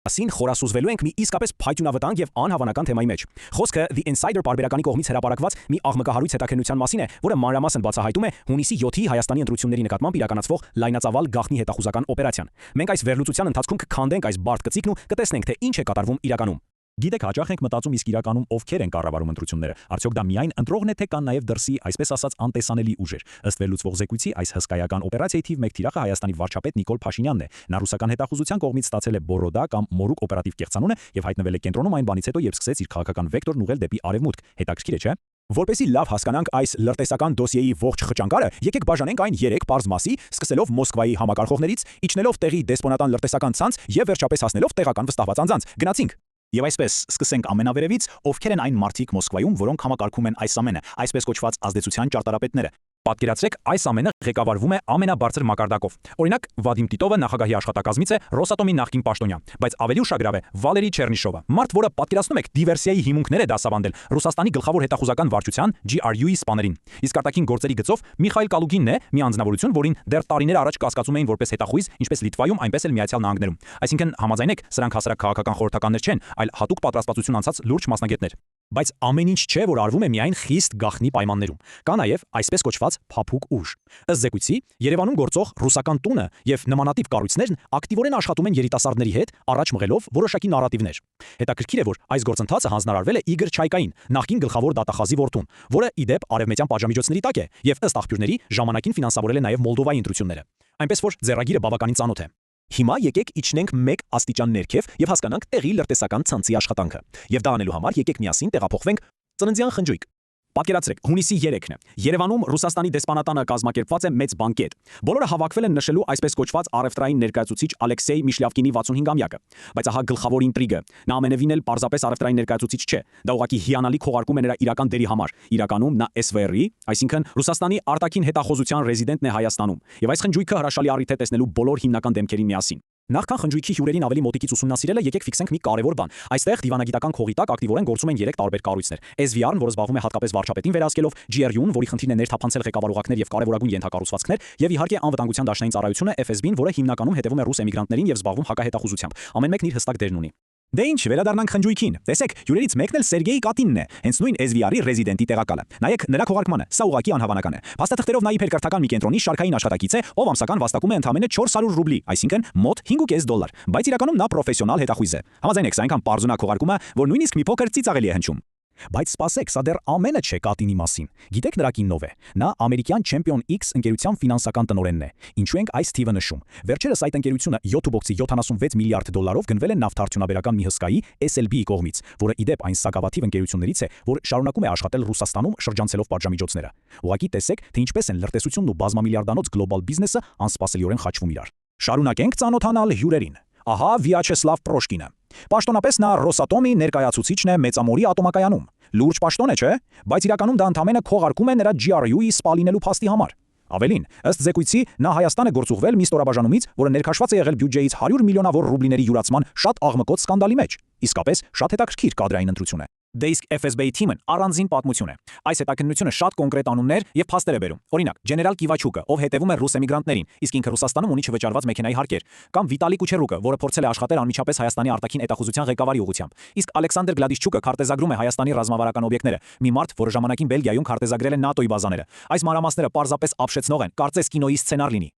մասին խորասուզվելու ենք մի իսկապես փայտյունավտանգ եւ անհավանական թեմայի մեջ։ Խոսքը The Insider պարբերականի կողմից հրապարակված մի աղմկահարույց հետաքննության մասին է, որը մանրամասն բացահայտում է հունիսի 7-ի Հայաստանի ընտրությունների նկատմամբ իրականացվող լայնածավալ գաղտնի հետախուզական օպերացիան։ Մենք այս վերլուծության ընթացքում կքանդենք այս բարդ գծիկն ու կտեսնենք, թե ինչ է կատարվում իրականում։ Գիտեք, հաճախ ենք մտածում իսկ իրականում ովքեր են կառավարում ընտրությունները։ Արդյոք դա միայն ընտրողն է, թե կան նաև դրսի, այսպես ասած, անտեսանելի ուժեր։ Ըստ վերլուծվող զեկույցի, այս հսկայական օպերացիայի թիվ 1 թիրախը Հայաստանի վարչապետ Նիկոլ Փաշինյանն է։ Նա ռուսական հետախուզության կողմից ստացել է Բորոդա կամ Մորուկ օպերատիվ կեղծանունը եւ հայտնվել է կենտրոնում այն բանից հետո, երբ սկսեց իր քաղաքական վեկտորն ուղղել դեպի արևմուտք։ Հետաքրքիր է, չէ՞։ Որպեսզի լավ հասկանանք այս լրտեսական դոսիեի ողջ խճանկարը, եկեք բաժանենք այն 3 պարզ մասի, սկսելով Մոսկվայի համակարգողներից, իջնելով տեղի դեսպոնատան լրտեսական ցանց եւ վերջապես հասնելով տեղական վստահված անձանց։ Գնացինք։ Եվ այսպես, սկսենք ամենավերևից, ովքեր են այն մարդիկ Մոսկվայում, որոնք համակարգում են այս ամենը, այսպես կոչված ազդեցության ճարտարապետները։ Պատկերացրեք, այս ամենը ղեկավարվում է ամենաբարձր մակարդակով։ Օրինակ, Վադիմ Տիտովը նախագահի աշխատակազմից է, Ռոսատոմի նախկին պաշտոնյա, բայց ավելի ուշագրավ է Վալերի Չեռնիշովը, մարդ, որը պատկերացնում եք դիվերսիայի հիմունքներ է դասավանդել Ռուսաստանի գլխավոր հետախուզական վարչության GRU-ի սպաներին։ Իսկ արտաքին գործերի գծով Միխայիլ Կալուգինն է, մի անձնավորություն, որին դեռ տարիներ առաջ կասկածում էին որպես հետախույզ, ինչպես Լիտվայում, այնպես էլ Միացյալ Նահանգներում։ Այսինքն, համաձայնեք, սրանք հասարակ քաղաքական խորհրդականներ չեն, այլ հատուկ պատրաստվածություն անցած լուրջ մասնագետներ։ Բայց ամեն ինչ չէ, որ արվում է միայն խիստ գաղտնի պայմաններում։ Կա նաև այսպես կոչված փափուկ ուժ։ Ըստ զեկույցի, Երևանում գործող ռուսական տունը եւ նմանատիպ կառույցներն ակտիվորեն աշխատում են երիտասարդների հետ, առաջ մղելով որոշակի նարատիվներ։ Հետաքրքիր է, որ այս գործընթացը հանձնարարվել է Իգոր Չայկային, նախկին գլխավոր դատախազի որդուն, որը ի դեպ արևմտյան պատժամիջոցների տակ է եւ ըստ աղբյուրների ժամանակին ֆինանսավորել է նաև Մոլդովայի ընտրությունները։ Այնպես որ ձեռագիրը բավականին ծանոթ է։ Հիմա եկեք իջնենք 1 աստիճան ներքև եւ հասկանանք տեղի լրտեսական ցանցի աշխատանքը։ Եվ դա անելու համար եկեք միասին տեղափոխվենք ծննդյան խնջույք։ Պատկերացրեք, հունիսի 3-ն է։ Երևանում Ռուսաստանի դեսպանատանը կազմակերպված է մեծ բանկետ։ Բոլորը հավաքվել են նշելու այսպես կոչված առևտրային ներկայացուցիչ Ալեքսեյ Միշլյավկինի 65-ամյակը։ Բայց ահա գլխավոր ինտրիգը։ Նա ամենևին էլ պարզապես առևտրային ներկայացուցիչ չէ։ Դա ուղղակի հիանալի քողարկում է նրա իրական դերի համար։ Իրականում նա SVR-ի, այսինքն Ռուսաստանի արտաքին հետախուզության ռեզիդենտն է Հայաստանում։ Եվ այս խնջույքը հրաշալի առիթ է տեսնելու բոլոր հիմնական դեմքերին միասին։ Նախքան խնջույքի հյուրերին ավելի մոտիկից ուսումնասիրելը, եկեք ֆիքսենք մի կարևոր բան։ Այստեղ դիվանագիտական քողի տակ ակտիվորեն գործում են 3 տարբեր կառույցներ։ SVR-ն, որը զբաղվում է հատկապես վարչապետին վերահսկելով, GRU-ն, որի խնդիրն է ներթափանցել ղեկավարողակներ եւ կարևորագույն ենթակառուցվածքներ, եւ իհարկե անվտանգության դաշնային ծառայությունը FSB-ն, որը հիմնականում հետևում է ռուս էմիգրանտներին եւ զբաղվում հակահետախուզությամբ։ Ամեն մեկն իր հստակ դերն ունի։ Դե ինչ, վերադառնանք խնջույքին։ Տեսեք, հյուրերից մեկն էլ Սերգեյ Կատինն է, հենց նույն SVR-ի ռեզիդենտի տեղակալը։ Նայեք նրա քողարկմանը, սա ուղղակի անհավանական է։ Փաստաթղթերով նա իբր կրթական մի կենտրոնի շարքային աշխատակից է, ով ամսական վաստակում է ընդամենը 400 ռուբլի, այսինքն մոտ $5.5, բայց իրականում նա պրոֆեսիոնալ հետախույզ է։ Համաձայնեք, սա այնքան պարզունա քողարկում է, որ նույնիսկ մի փոքր ծիծաղելի է հնչում։ Բայց սպասեք, սա դեռ ամենը չէ Կատինի մասին։ Գիտեք նրա կինն ով է։ Նա ամերիկյան Champion X ընկերության ֆինանսական տնօրենն է։ Ինչու ենք այս թիվը նշում։ Վերջերս այդ ընկերությունը 7-բոքսի $76 միլիարդ գնվել է նավթարդյունաբերական մի հսկայի SLB-ի կողմից, որը ի դեպ այն սակավաթիվ ընկերություններից է, որ շարունակում է աշխատել Ռուսաստանում շրջանցելով պատժամիջոցները։ Ուղղակի տեսեք, թե ինչպես են լրտեսությունն ու բազմամիլիարդանոց գլոբալ բիզնեսը անսպասելիորեն խաչվում իրար։ Շարունակենք ծանոթանալ հյուրերին։ Ահա Վիաչեսլավ Պրոշկինը։ Պաշտոնապես նա Ռոսատոմի ներկայացուցիչն է Մեծամորի ատոմակայանում։ Լուրջ պաշտոն է, չէ՞, բայց իրականում դա ընդամենը քողարկում է նրա GRU-ի սպա լինելու փաստի համար։ Ավելին, ըստ զեկույցի, նա Հայաստան է գործուղվել մի ստորաբաժանումից, որը ներքաշված է եղել բյուջեից 100 միլիոնավոր ռուբլիների յուրացման շատ աղմկոտ սկանդալի մեջ։ Իսկապես շատ հետաքրքիր կադրային ընտրություն է։ Դե իսկ FSB-ի թիմն առանձին պատմություն է։ Այս հետաքննությունը շատ կոնկրետ անուններ եւ փաստեր է բերում։ Օրինակ, Ջեներալ Կիվաչուկը, ով հետևում է ռուս էմիգրանտներին, իսկ ինքը Ռուսաստանում ունի չվճարված մեքենայի հարկեր, կամ Վիտալի Կուչերուկը, որը փորձել է աշխատել անմիջապես Հայաստանի արտաքին հետախուզության ղեկավարի ուղղությամբ։ Իսկ Ալեքսանդր Գլադիշչուկը քարտեզագրում է Հայաստանի ռազմավարական օբյեկտները, մի մարդ, որը ժամանակին Բելգիայում քարտեզագրել է ՆԱՏՕ-ի բազաները։ Այս մանրամասները պարզապես ապշեցնող են, կարծես կինոյի սցենար լինի։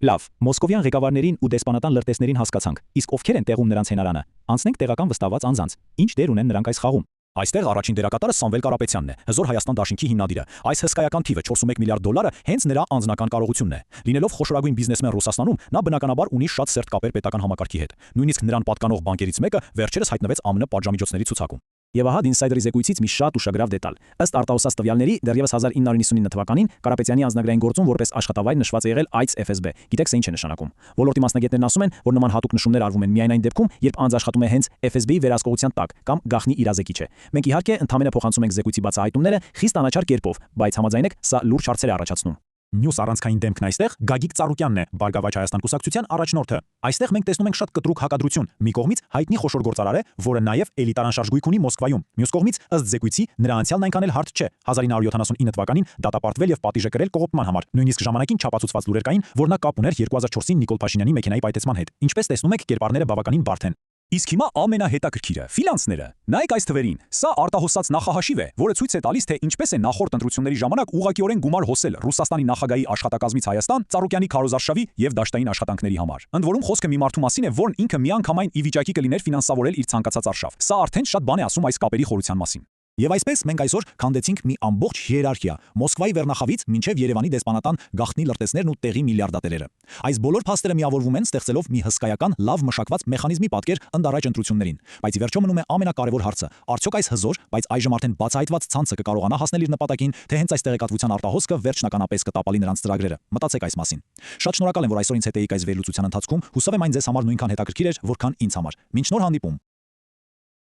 Լավ, մոսկովյան ղեկավարներին ու դեսպանատան լրտեսներին հասկացանք, իսկ ովքեր են տեղում նրանց հենարանը։ Անցնենք տեղական վստահված անձանց։ Ինչ դեր ունեն նրանք այս խաղում։ Այստեղ առաջին դերակատարը Սամվել Կարապետյանն է, Հզոր Հայաստան դաշինքի հիմնադիրը։ Այս հսկայական թիվը 41 միլիարդ դոլարը հենց նրա անձնական կարողությունն է։ Լինելով խոշորագույն բիզնեսմեն Ռուսաստանում, նա բնականաբար ունի շատ սերտ կապեր պետական համակարգի հետ։ Նույնիսկ նրան պատկանող բանկերից մեկը վերջերս հայտնվեց ԱՄՆ պատժամիջոցների ցուցակում։ Եվ ահա Insider-ի զեկույցից մի շատ ուշագրավ դետալ։ Ըստ արտահոսած տվյալների, դեռևս 1999 թվականին Կարապետյանի անձնագրային գործում որպես աշխատավայր նշված է եղել AIDS FSB։ Գիտեք, սա ինչ է նշանակում։ Ոլորտի մասնագետներն ասում են, որ նման հատուկ նշումներ արվում են միայն այն դեպքում, երբ անձ աշխատում է հենց FSB-ի վերահսկողության տակ կամ գաղտնի իրազեկիչ է։ Մենք իհարկե ընդհանրապես փոխանցում ենք զեկույցի բացահայտումները խիստ անաչառ կերպով, բայց համաձայնեք, սա լուրջ հարցեր է առաջացնում։ Մյուս առանցքային դեմքն այստեղ Գագիկ Ծառուկյանն է, Բարգավաճ Հայաստան կուսակցության առաջնորդը։ Այստեղ մենք տեսնում ենք շատ կտրուկ հակադրություն։ Մի կողմից հայտնի խոշոր գործարար է, որը նաև էլիտար անշարժ գույք ունի Մոսկվայում։ Մյուս կողմից, ըստ զեկույցի, նրա անցյալն այնքան էլ հարթ չէ։ 1979 թվականին դատապարտվել եւ պատիժ կրել կողոպտման համար։ Նույնիսկ ժամանակին չափածուցված լուրեր կային, որ նա կապ ուներ 2004-ին Նիկոլ Փաշինյանի մեքենայի պայթեցման հետ։ Ինչպես տեսնում եք, կերպարները բավականին բարդ են։ Իսկ հիմա ամենահետաքրքիրը՝ ֆինանսները։ Նայեք այս թվերին։ Սա արտահոսած նախահաշիվ է, որը ցույց է տալիս, թե ինչպես է նախորդ ընտրությունների ժամանակ ուղղակիորեն գումար հոսել Ռուսաստանի նախագահի աշխատակազմից Հայաստան, Ծառուկյանի քարոզարշավի եւ դաշտային աշխատանքների համար։ Ընդ որում խոսքը մի մարդու մասին է, որն ինքը միանգամայն ի վիճակի կլիներ ֆինանսավորել իր ցանկացած արշավ։ Սա արդեն շատ բան է ասում այս կապերի խորության մասին։ Եվ այսպես մենք այսօր քանդեցինք մի ամբողջ հիերարխիա՝ Մոսկվայի Վերնախավից մինչև Երևանի դեսպանատան գաղտնի լրտեսներն ու տեղի միլիարդատերերը։ Այս բոլոր փաստերը միավորվում են, ստեղծելով մի հսկայական, լավ մշակված մեխանիզմի պատկեր ընդառաջ ընտրություններին։ Բայց ի վերջո մնում է ամենակարևոր հարցը՝ արդյոք այս հզոր, բայց այժմ արդեն բացահայտված ցանցը կկարողանա հասնել իր նպատակին, թե հենց այս տեղեկատվության արտահոսքը վերջնականապես կտապալի նրանց ծրագրերը։ Մտածեք այս մասին։ Շատ շնորհակալ եմ, որ այսօր ինձ հետ էիք այս վերլուծության ընթացքում։ Հուսով եմ այն ձեզ համար նույնքան հետաքրքիր էր, որքան ինձ համար։ Մինչ նոր հանդիպում։